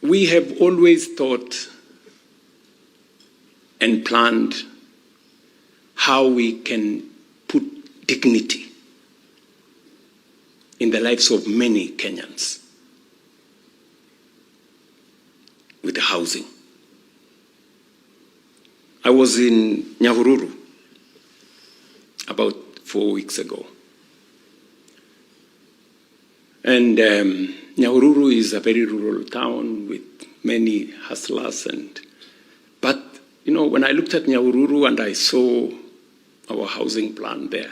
we have always thought and planned how we can put dignity in the lives of many Kenyans with the housing. I was in Nyahururu about 4 weeks ago. And Nyahururu is a very rural town with many hustlers. But, you know, when I looked at Nyahururu and I saw our housing plan there,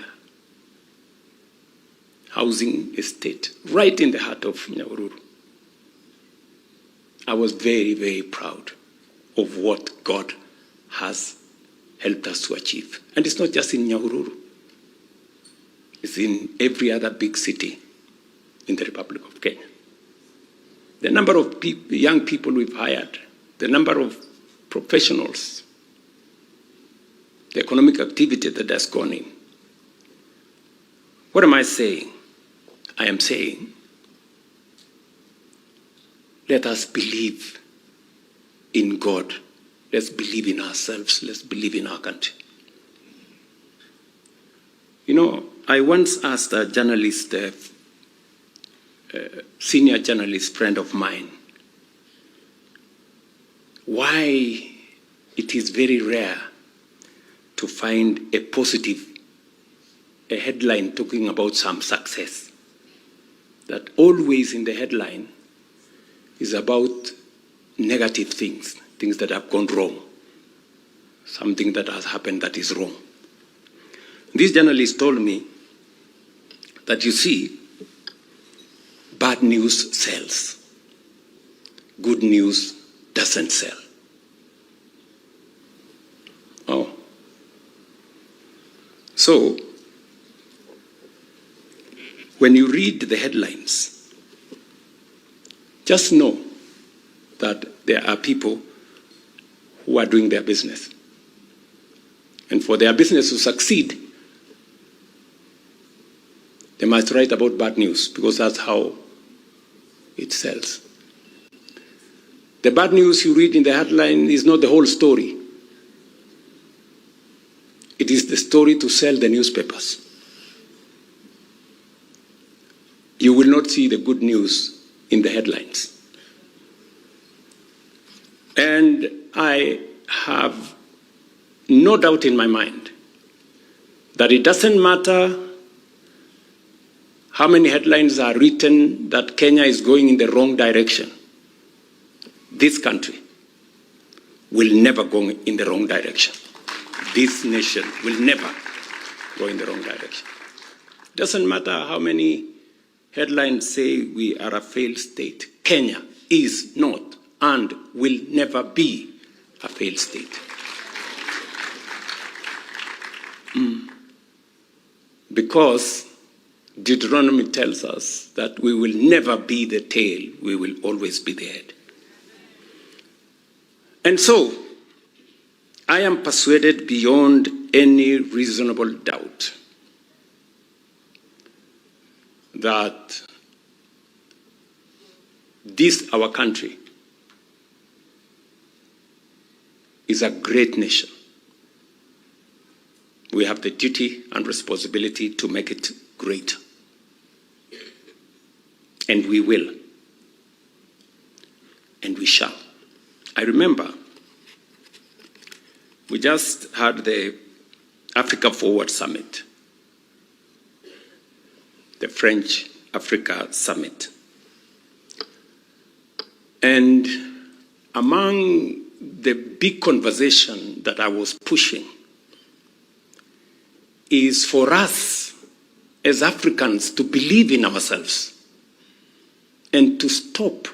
housing estate, right in the heart of Nyahururu, I was very, very proud of what God has helped us to achieve. And it's not just in Nyahururu. It's in every other big city in the Republic of Kenya. The number of young people we've hired, the number of professionals, the economic activity that has gone in. What am I saying? I am saying, let us believe in God. Let's believe in ourselves. Let's believe in our country. You know, I once asked a journalist, senior journalist friend of mine, why it is very rare to find a headline talking about some success. That always in the headline is about negative things, things that have gone wrong, something that has happened that is wrong. This journalist told me that, you see, bad news sells. Good news doesn't sell. Oh. So, when you read the headlines, just know that there are people who are doing their business. And for their business to succeed, they must write about bad news, because that's how it sells. The bad news you read in the headline is not the whole story. It is the story to sell the newspapers. You will not see the good news in the headlines. And I have no doubt in my mind that it doesn't matter how many headlines are written that Kenya is going in the wrong direction. This country will never go in the wrong direction. This nation will never go in the wrong direction. It doesn't matter how many headlines say we are a failed state. Kenya is not and will never be a failed state. Because Deuteronomy tells us that we will never be the tail, we will always be the head. And so, I am persuaded beyond any reasonable doubt that this, our country, is a great nation. We have the duty and responsibility to make it great. And we will. And we shall. I remember we just had the Africa Forward Summit, the French Africa Summit. And among the big conversation that I was pushing is for us as Africans to believe in ourselves and to stop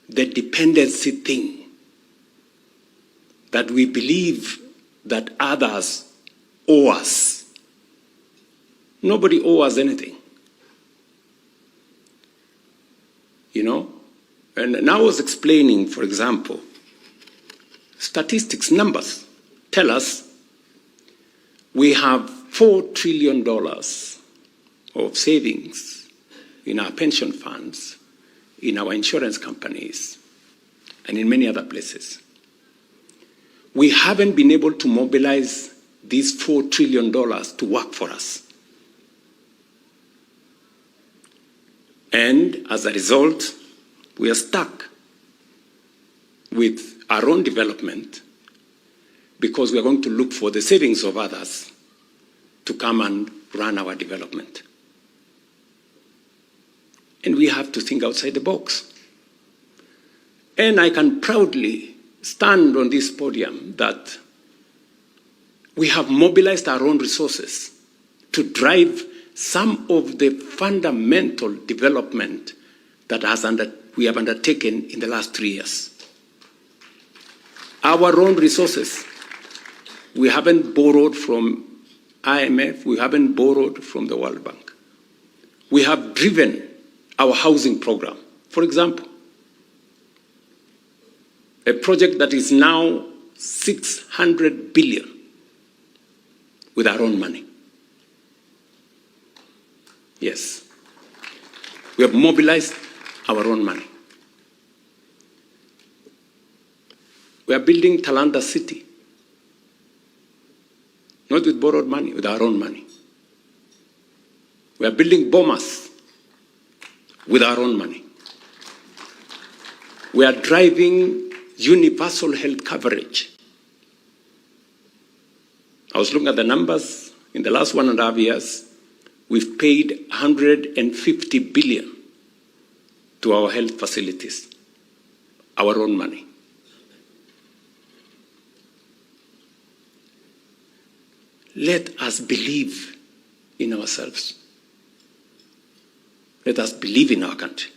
the dependency thing, that we believe that others owe us. Nobody owes us anything. You know? And I was explaining, for example, statistics, numbers tell us we have $4 trillion of savings in our pension funds, in our insurance companies, and in many other places. We haven't been able to mobilize these $4 trillion to work for us. And as a result, we are stuck with our own development because we are going to look for the savings of others to come and run our development. And we have to think outside the box. And I can proudly stand on this podium that we have mobilized our own resources to drive some of the fundamental development that we have undertaken in the last 3 years. Our own resources. We haven't borrowed from IMF, we haven't borrowed from the World Bank. We have driven our housing program. For example, a project that is now 600 billion with our own money. Yes. We have mobilized our own money. We are building Talanda City. Not with borrowed money, with our own money. We are building Bomas with our own money. We are driving universal health coverage. I was looking at the numbers. In the last 1.5 years, we've paid 150 billion to our health facilities, our own money. Let us believe in ourselves. Let us believe in our country.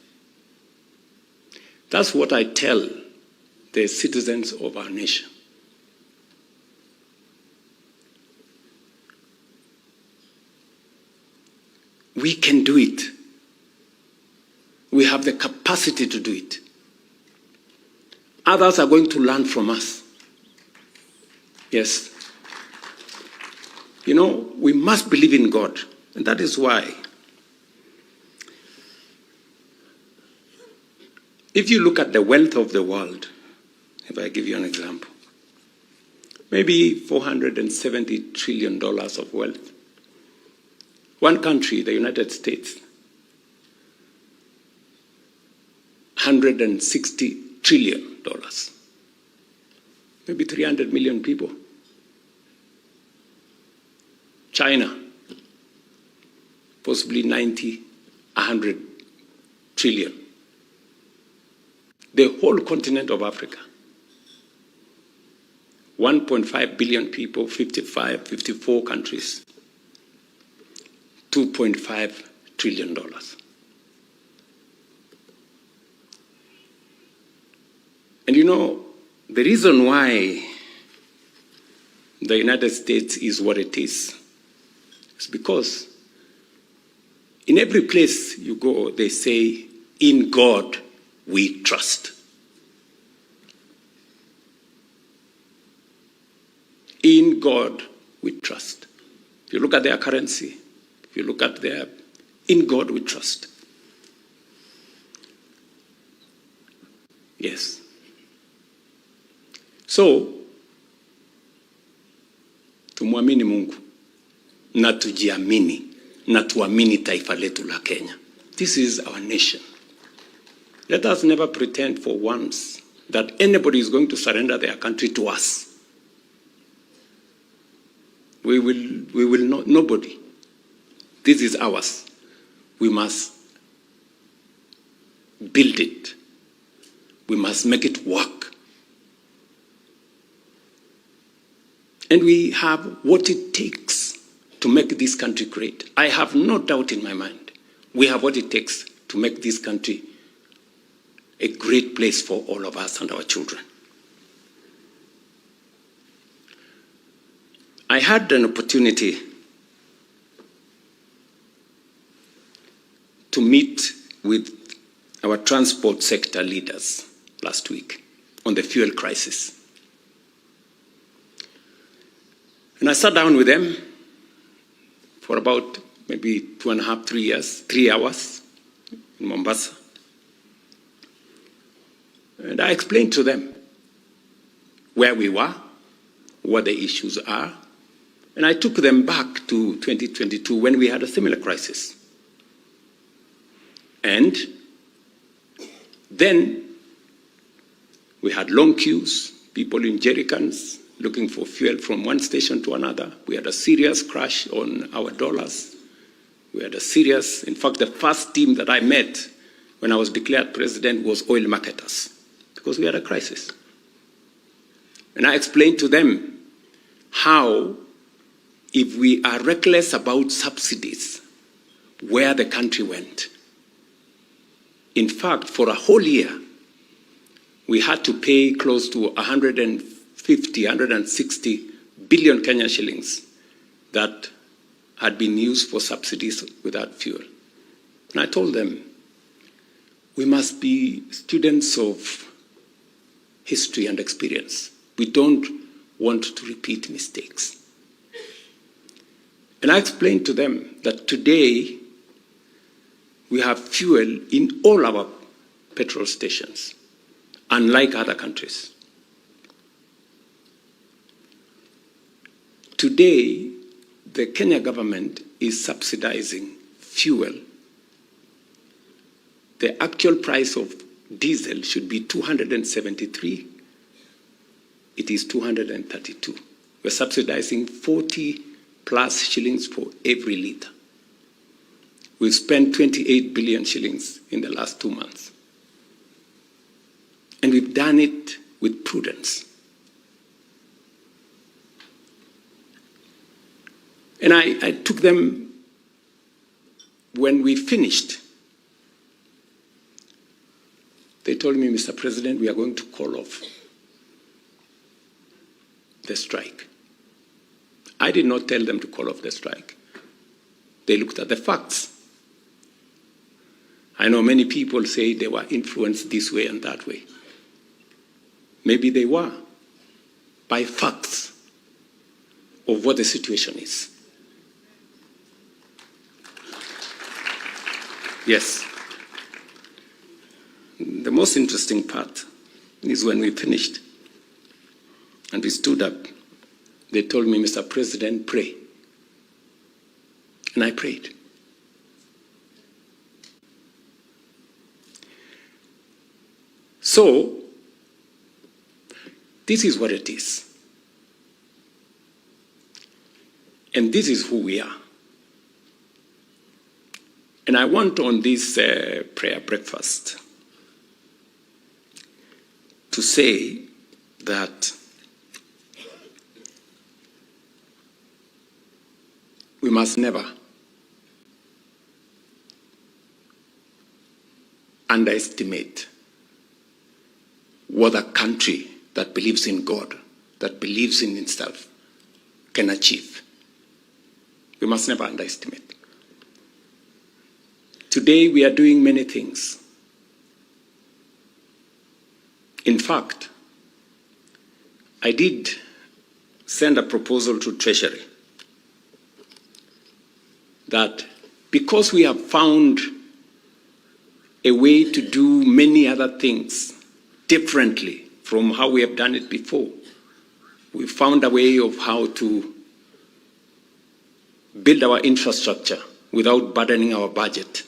That's what I tell the citizens of our nation. We can do it. We have the capacity to do it. Others are going to learn from us. Yes. You know, we must believe in God. And that is why, if you look at the wealth of the world, if I give you an example, maybe $470 trillion of wealth. One country, the United States, $160 trillion. Maybe 300 million people. China, possibly 90, 100 trillion. The whole continent of Africa, 1.5 billion people, 54 countries, $2.5 trillion. And you know, the reason why the United States is what it is because in every place you go, they say, in God we trust. In God we trust. If you look at their currency, if you look at their, in God we trust. Yes. So, tumwamini Mungu na tujiamini na tuamini taifa letu la Kenya. This is our nation. Let us never pretend for once that anybody is going to surrender their country to us. We will not, nobody. This is ours. We must build it. We must make it work. And we have what it takes to make this country great. I have no doubt in my mind. We have what it takes to make this country a great place for all of us and our children. I had an opportunity to meet with our transport sector leaders last week on the fuel crisis. And I sat down with them for about maybe 2.5, 3 years, 3 hours in Mombasa. And I explained to them where we were, what the issues are, and I took them back to 2022 when we had a similar crisis. And then we had long queues, people in jerrycans looking for fuel from one station to another. We had a serious crash on our dollars. We had a serious, in fact, the first team that I met when I was declared president was oil marketers, because we had a crisis. And I explained to them how, if we are reckless about subsidies, where the country went. In fact, for a whole year, we had to pay close to 150, 160 billion Kenya shillings that had been used for subsidies without fuel. And I told them, we must be students of history and experience. We don't want to repeat mistakes. And I explained to them that today we have fuel in all our petrol stations, unlike other countries. Today, the Kenya government is subsidizing fuel. The actual price of diesel should be 273. It is 232. We're subsidizing 40 plus shillings for every litre. We've spent 28 billion shillings in the last 2 months. And we've done it with prudence. And I took them, when we finished, they told me, Mr. President, we are going to call off the strike. I did not tell them to call off the strike. They looked at the facts. I know many people say they were influenced this way and that way. Maybe they were, by facts of what the situation is. Yes. The most interesting part is when we finished and we stood up, they told me, Mr. President, pray. And I prayed. So, this is what it is. And this is who we are. And I want on this prayer breakfast to say that we must never underestimate what a country that believes in God, that believes in itself, can achieve. We must never underestimate. Today we are doing many things. In fact, I did send a proposal to Treasury that because we have found a way to do many other things differently from how we have done it before, we found a way of how to build our infrastructure without burdening our budget.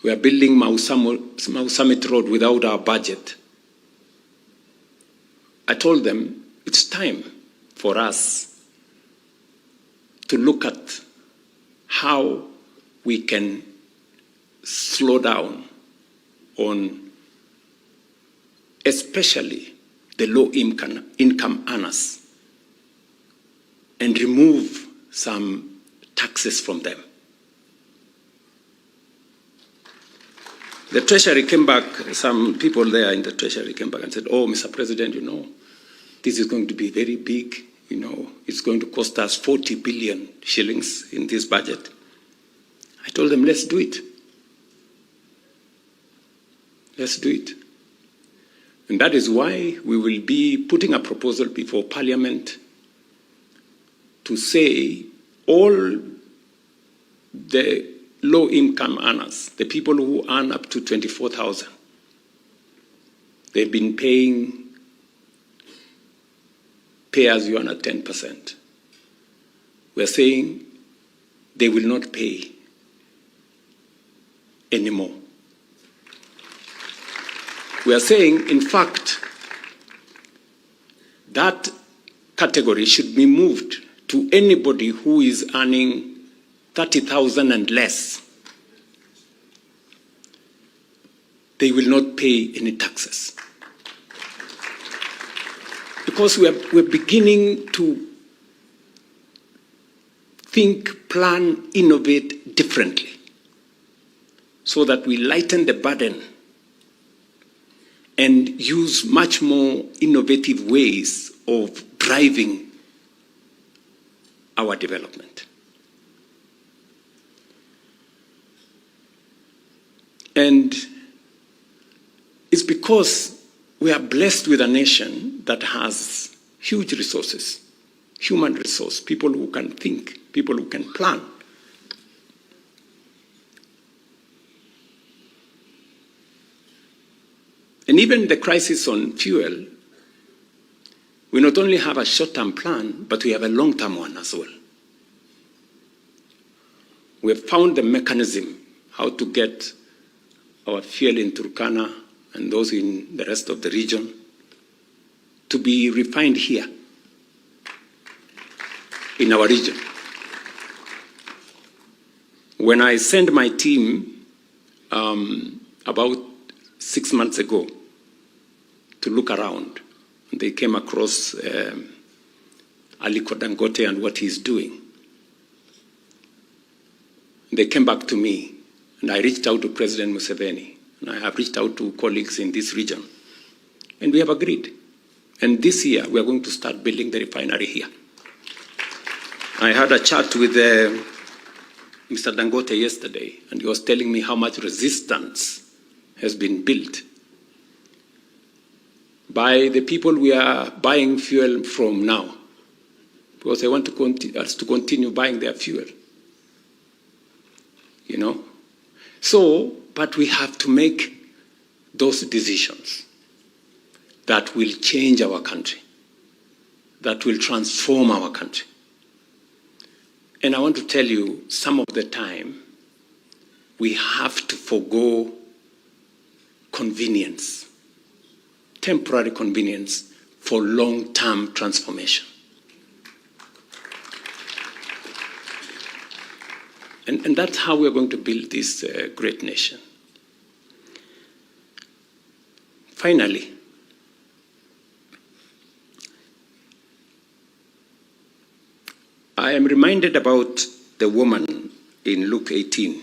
We are building Mau Summit Road without our budget. I told them it's time for us to look at how we can slow down on especially the low income earners and remove some taxes from them. The Treasury came back, some people there in the Treasury came back and said, oh, Mr. President, you know, this is going to be very big, you know, it's going to cost us 40 billion shillings in this budget. I told them, let's do it. Let's do it. And that is why we will be putting a proposal before Parliament to say all the low-income earners, the people who earn up to 24,000, They've been paying pay-as-you-earn at 10%. We're saying they will not pay anymore. We are saying, in fact, that category should be moved to anybody who is earning 30,000 and less. They will not pay any taxes. Because we're beginning to think, plan, innovate differently so that we lighten the burden and use much more innovative ways of driving our development. And it's because we are blessed with a nation that has huge resources, human resource, people who can think, people who can plan. And even the crisis on fuel, we not only have a short-term plan, but we have a long-term one as well. We have found the mechanism how to get our fuel in Turkana and those in the rest of the region to be refined here in our region. When I sent my team about 6 months ago to look around, they came across Aliko Dangote and what he's doing. They came back to me, and I reached out to President Museveni, and I have reached out to colleagues in this region, and we have agreed. And this year, we are going to start building the refinery here. I had a chat with Mr. Dangote yesterday, and he was telling me how much resistance has been built by the people we are buying fuel from now, because they want us to continue buying their fuel. You know? So, but we have to make those decisions that will change our country, that will transform our country. And I want to tell you, some of the time, we have to forgo convenience, temporary convenience for long-term transformation. And that's how we're going to build this great nation. Finally, I am reminded about the woman in Luke 18.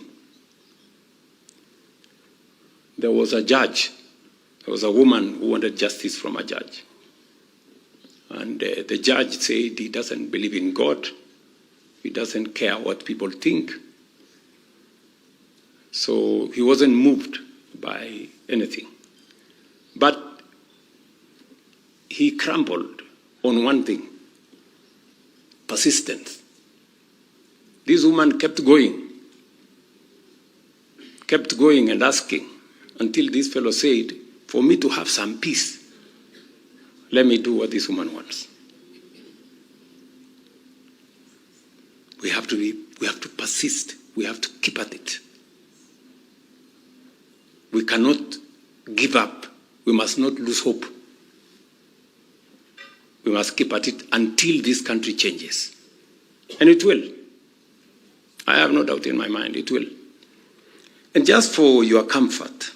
There was a judge. There was a woman who wanted justice from a judge. And the judge said he doesn't believe in God. He doesn't care what people think. So he wasn't moved by anything. But he crumbled on one thing: persistence. This woman kept going and asking until this fellow said, for me to have some peace, let me do what this woman wants. We have to persist. We have to keep at it. We cannot give up. We must not lose hope. We must keep at it until this country changes. And it will. I have no doubt in my mind, it will. And just for your comfort,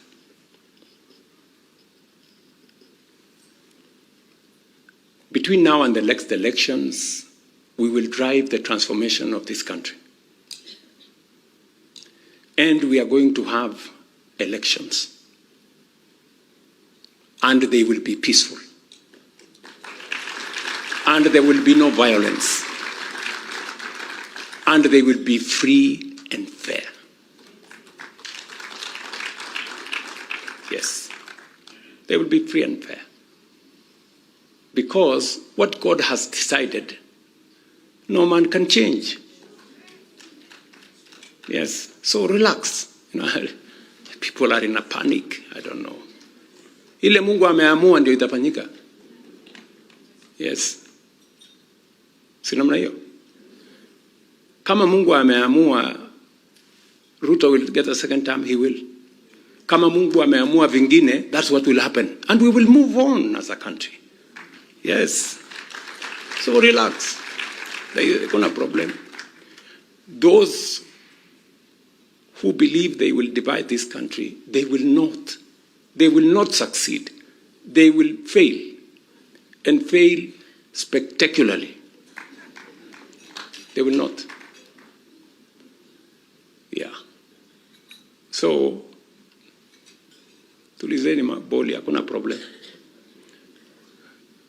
between now and the next elections, we will drive the transformation of this country. And we are going to have elections. And they will be peaceful. And there will be no violence. And they will be free and fair. Yes, they will be free and fair. Because what God has decided, no man can change. Yes, so relax. You know, people are in a panic. I don't know. Ile Mungu ameamua ndio itafanyika. Yes. Si namna hiyo? Kama Mungu ameamua Ruto will get a second term, he will. Kama Mungu ameamua vingine, that's what will happen. And we will move on as a country. Yes. So relax. There's no problem. Those who believe they will divide this country, they will not. They will not succeed. They will fail. And fail spectacularly. They will not. Yeah. So, tulizeni maboli, hakuna problem.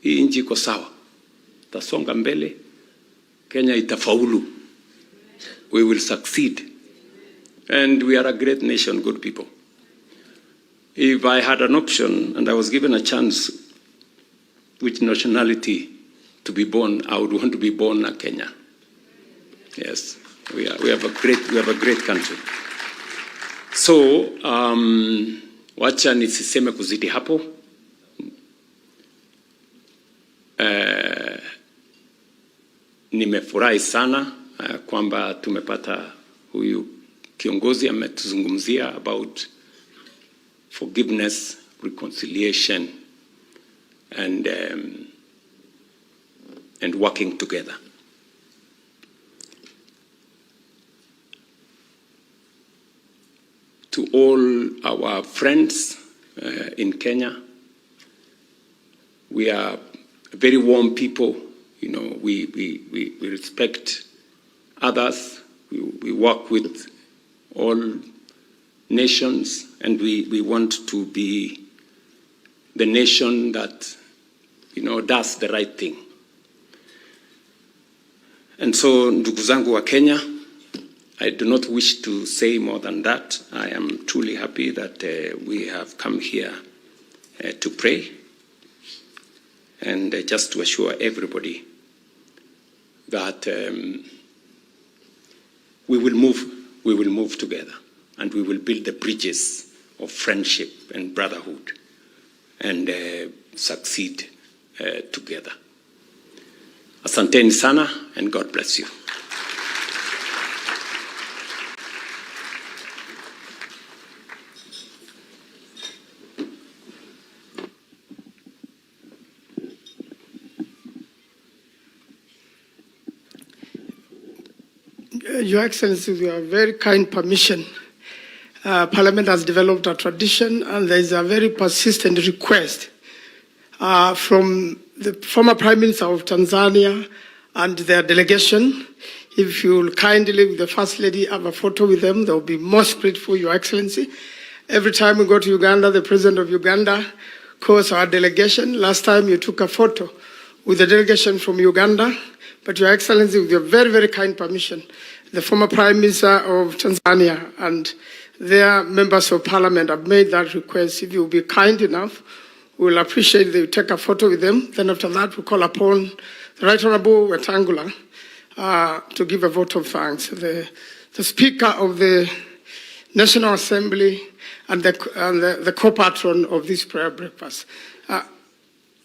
Hii nchi iko sawa. Tasonga mbele. Kenya itafaulu. We will succeed. And we are a great nation, good people. If I had an option and I was given a chance which nationality to be born, I would want to be born in Kenya. Yes, we have a great country. So, wacha nisiseme kuzidi hapo. Nimefurahi sana kwamba tumepata huyu kiongozi ametuzungumzia about forgiveness, reconciliation, and working together. To all our friends in Kenya, we are very warm people. You know, we respect others. We work with all nations, and we want to be the nation that, you know, does the right thing. And so, ndugu zangu wa Kenya, I do not wish to say more than that. I am truly happy that we have come here to pray and just to assure everybody that we will move together, and we will build the bridges of friendship and brotherhood and succeed together. Asanteni sana, and God bless you. Your Excellency, with your very kind permission, Parliament has developed a tradition, and there is a very persistent request from the former Prime Minister of Tanzania and their delegation. If you will kindly, with the First Lady, have a photo with them, they will be most grateful, Your Excellency. Every time we go to Uganda, the President of Uganda calls our delegation. Last time you took a photo with the delegation from Uganda, but Your Excellency, with your very, very kind permission, the former Prime Minister of Tanzania and their members of Parliament have made that request. If you will be kind enough, we will appreciate that you take a photo with them. Then after that, we call upon the Right Honourable Wetangula to give a vote of thanks. The Speaker of the National Assembly and the co-patron of this prayer breakfast.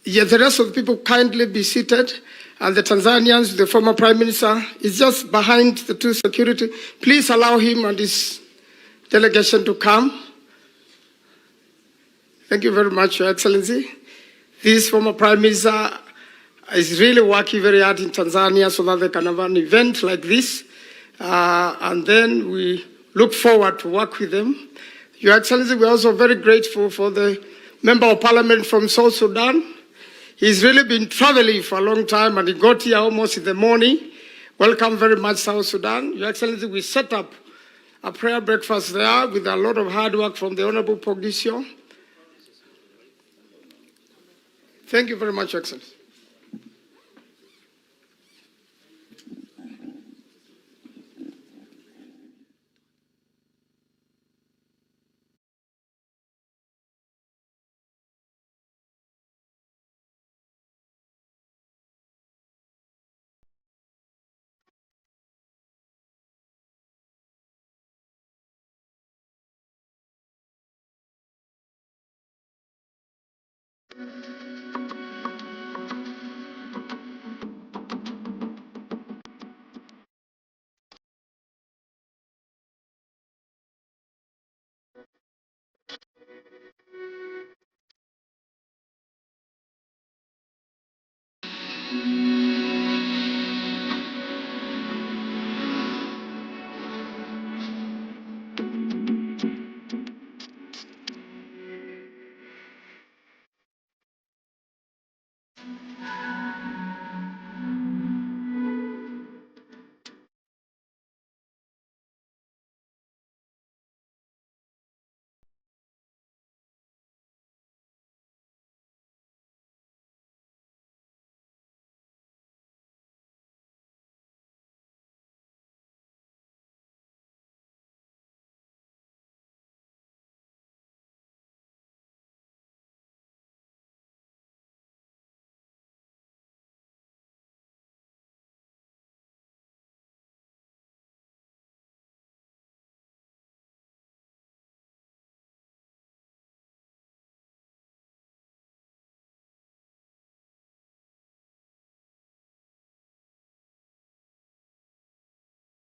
Yet the rest of the people kindly be seated. And the Tanzanians, the former Prime Minister, is just behind the two security. Please allow him and his delegation to come. Thank you very much, Your Excellency. This former Prime Minister is really working very hard in Tanzania so that they can have an event like this. And then we look forward to work with them. Your Excellency, we're also very grateful for the Member of Parliament from South Sudan. He's really been traveling for a long time, and he got here almost in the morning. Welcome very much, South Sudan. Your Excellency, we set up a prayer breakfast there with a lot of hard work from the Honorable Pogisio. Thank you very much, Your Excellency.